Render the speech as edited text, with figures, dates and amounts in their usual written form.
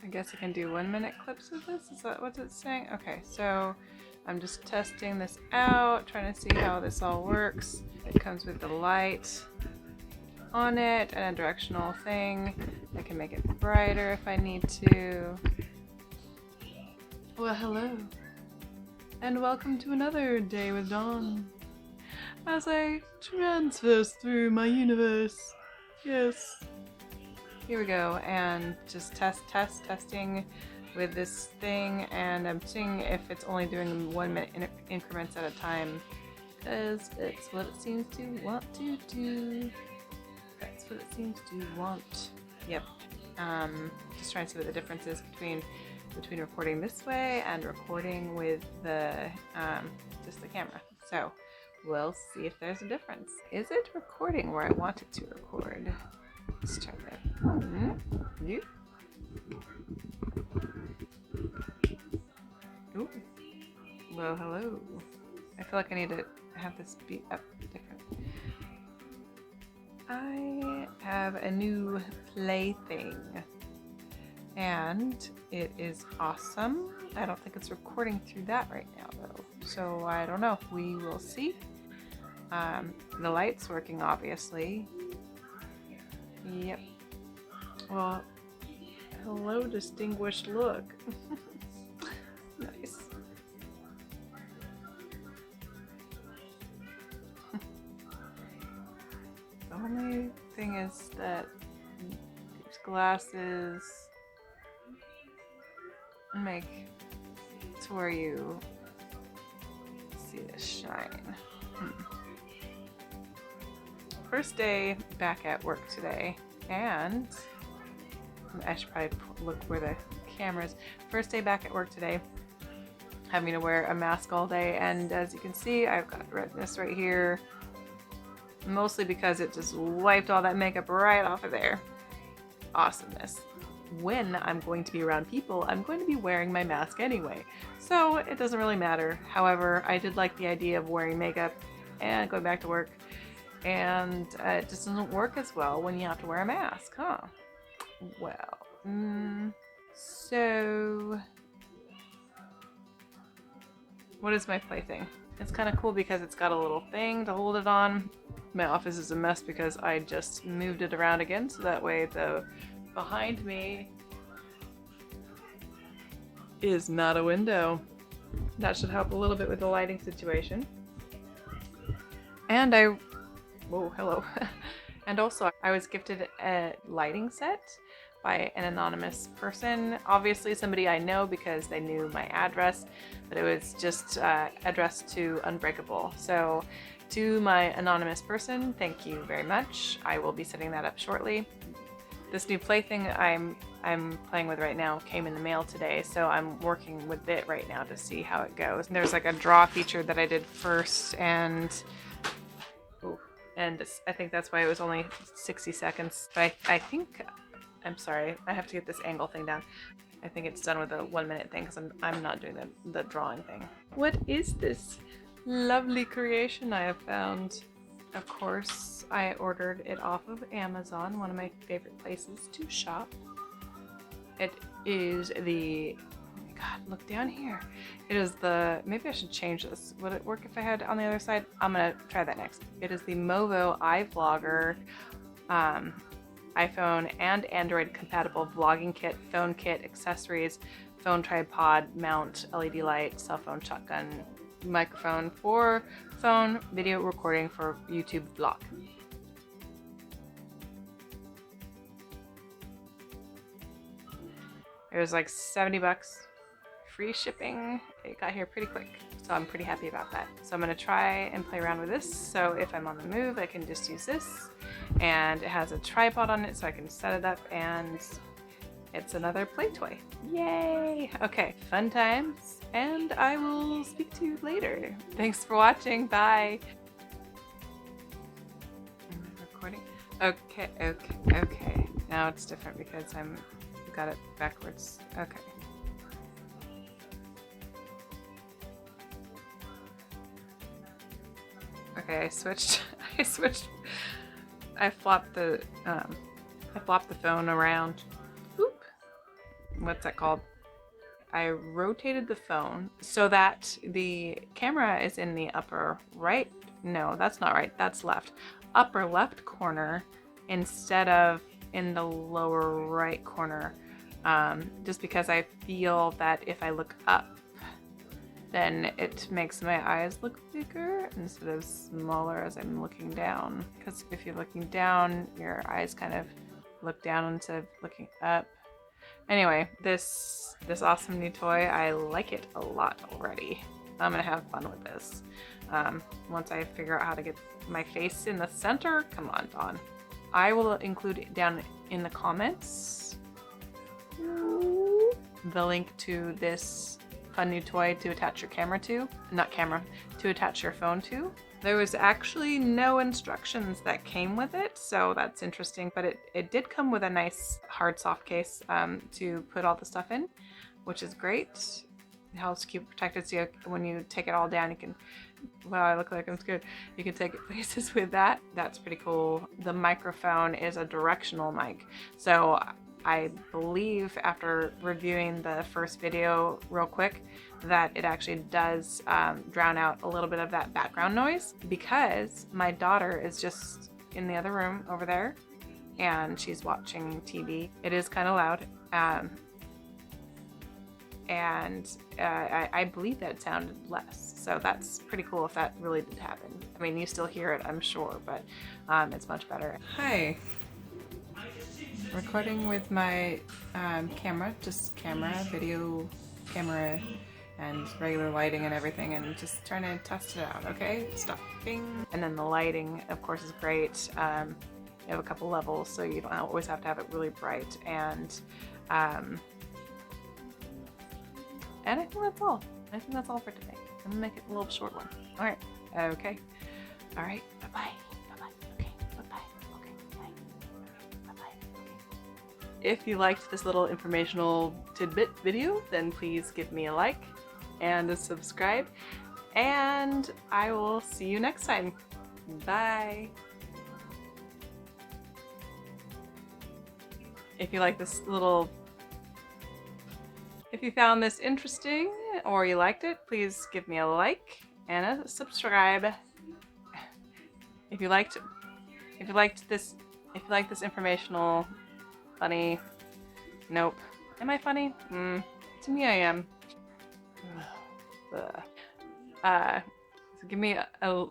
I guess I can do 1-minute clips of this. Is that what it's saying? Okay, so I'm just testing this out, trying to see how this all works. It comes with the light on it and a directional thing. I can make it brighter if I need to. Well, hello, and welcome to another day with Dawn as I transverse through my universe. Yes. Here we go, and just testing with this thing, and I'm seeing if it's only doing 1-minute increments at a time, because it's what it seems to want to do. That's what it seems to want. Yep. Just trying to see what the difference is between recording this way and recording with the just the camera. So we'll see if there's a difference. Is it recording where I want it to record? Let's try that. You? Ooh. Well, hello. I feel like I need to have this be up different. I have a new plaything, and it is awesome. I don't think it's recording through that right now, though. So I don't know. We will see. The light's working, obviously. Yep. Well, hello, distinguished look. Nice. The only thing is that these glasses make it to where you see the shine. First day back at work today, and I should probably look where the camera is. First day back at work today, having to wear a mask all day, and as you can see, I've got redness right here, mostly because it just wiped all that makeup right off of there. Awesomeness. When I'm going to be around people, I'm going to be wearing my mask anyway, so it doesn't really matter. However, I did like the idea of wearing makeup and going back to work, and it just doesn't work as well when you have to wear a mask, huh? Well, so what is my plaything? It's kind of cool because it's got a little thing to hold it on. My office is a mess because I just moved it around again, so that way the behind me is not a window. That should help a little bit with the lighting situation. And whoa, hello. And also, I was gifted a lighting set by an anonymous person. Obviously somebody I know because they knew my address, but it was just addressed to Unbreakable. So to my anonymous person, thank you very much. I will be setting that up shortly. This new plaything I'm playing with right now came in the mail today, so I'm working with it right now to see how it goes. And there's like a draw feature that I did first, and I think that's why it was only 60 seconds. But I think, I'm sorry, I have to get this angle thing down. I think it's done with a 1-minute thing because I'm not doing the drawing thing. What is this lovely creation I have found? Of course, I ordered it off of Amazon, one of my favorite places to shop. It is the, oh my god, look down here. It is the, maybe I should change this. Would it work if I had it on the other side? I'm gonna try that next. It is the Movo iVlogger iPhone and Android compatible vlogging kit, phone kit, accessories, phone tripod, mount, LED light, cell phone shotgun, microphone for phone video recording for YouTube vlog. It was like 70 bucks, free shipping. It got here pretty quick, so I'm pretty happy about that. So I'm gonna try and play around with this. So if I'm on the move, I can just use this, and it has a tripod on it, so I can set it up, and it's another play toy. Yay! Okay, fun times, and I will speak to you later. Thanks for watching. Bye. Am I recording? Okay. Now it's different because I'm got it backwards. Okay. Okay, I switched. I flopped the phone around. Oop. what's that called? I rotated the phone so that the camera is in the upper right. No, that's not right. That's left. Upper left corner instead of in the lower right corner. Just because I feel that if I look up, then it makes my eyes look bigger instead of smaller as I'm looking down. Because if you're looking down, your eyes kind of look down instead of looking up. Anyway, this awesome new toy, I like it a lot already. I'm gonna have fun with this. Once I figure out how to get my face in the center, come on, Dawn. I will include it down in the comments the link to this fun new toy to attach your camera to. Not camera, to attach your phone to. There was actually no instructions that came with it, so that's interesting, but it did come with a nice hard soft case to put all the stuff in, which is great. It helps keep it protected, so when you take it all down, you can, wow, I look like I'm scared. You can take it places with that. That's pretty cool. The microphone is a directional mic, so I believe after reviewing the first video real quick that it actually does drown out a little bit of that background noise, because my daughter is just in the other room over there and she's watching TV. It is kind of loud, and I believe that it sounded less, so that's pretty cool if that really did happen. I mean, you still hear it, I'm sure, but it's much better. Hi. Recording with my camera, just camera, video camera, and regular lighting and everything, and just trying to test it out, okay? Stop. Bing. And then the lighting, of course, is great. You have a couple levels, so you don't always have to have it really bright, and I think that's all. I think that's all for today. I'm gonna make it a little short one. All right. Okay. All right. Bye-bye. If you liked this little informational tidbit video, then please give me a like and a subscribe, and I will see you next time. Bye! If you like this little, if you found this interesting or you liked it, please give me a like and a subscribe. If you liked this informational, funny, nope. Am I funny? To me I am. So give me a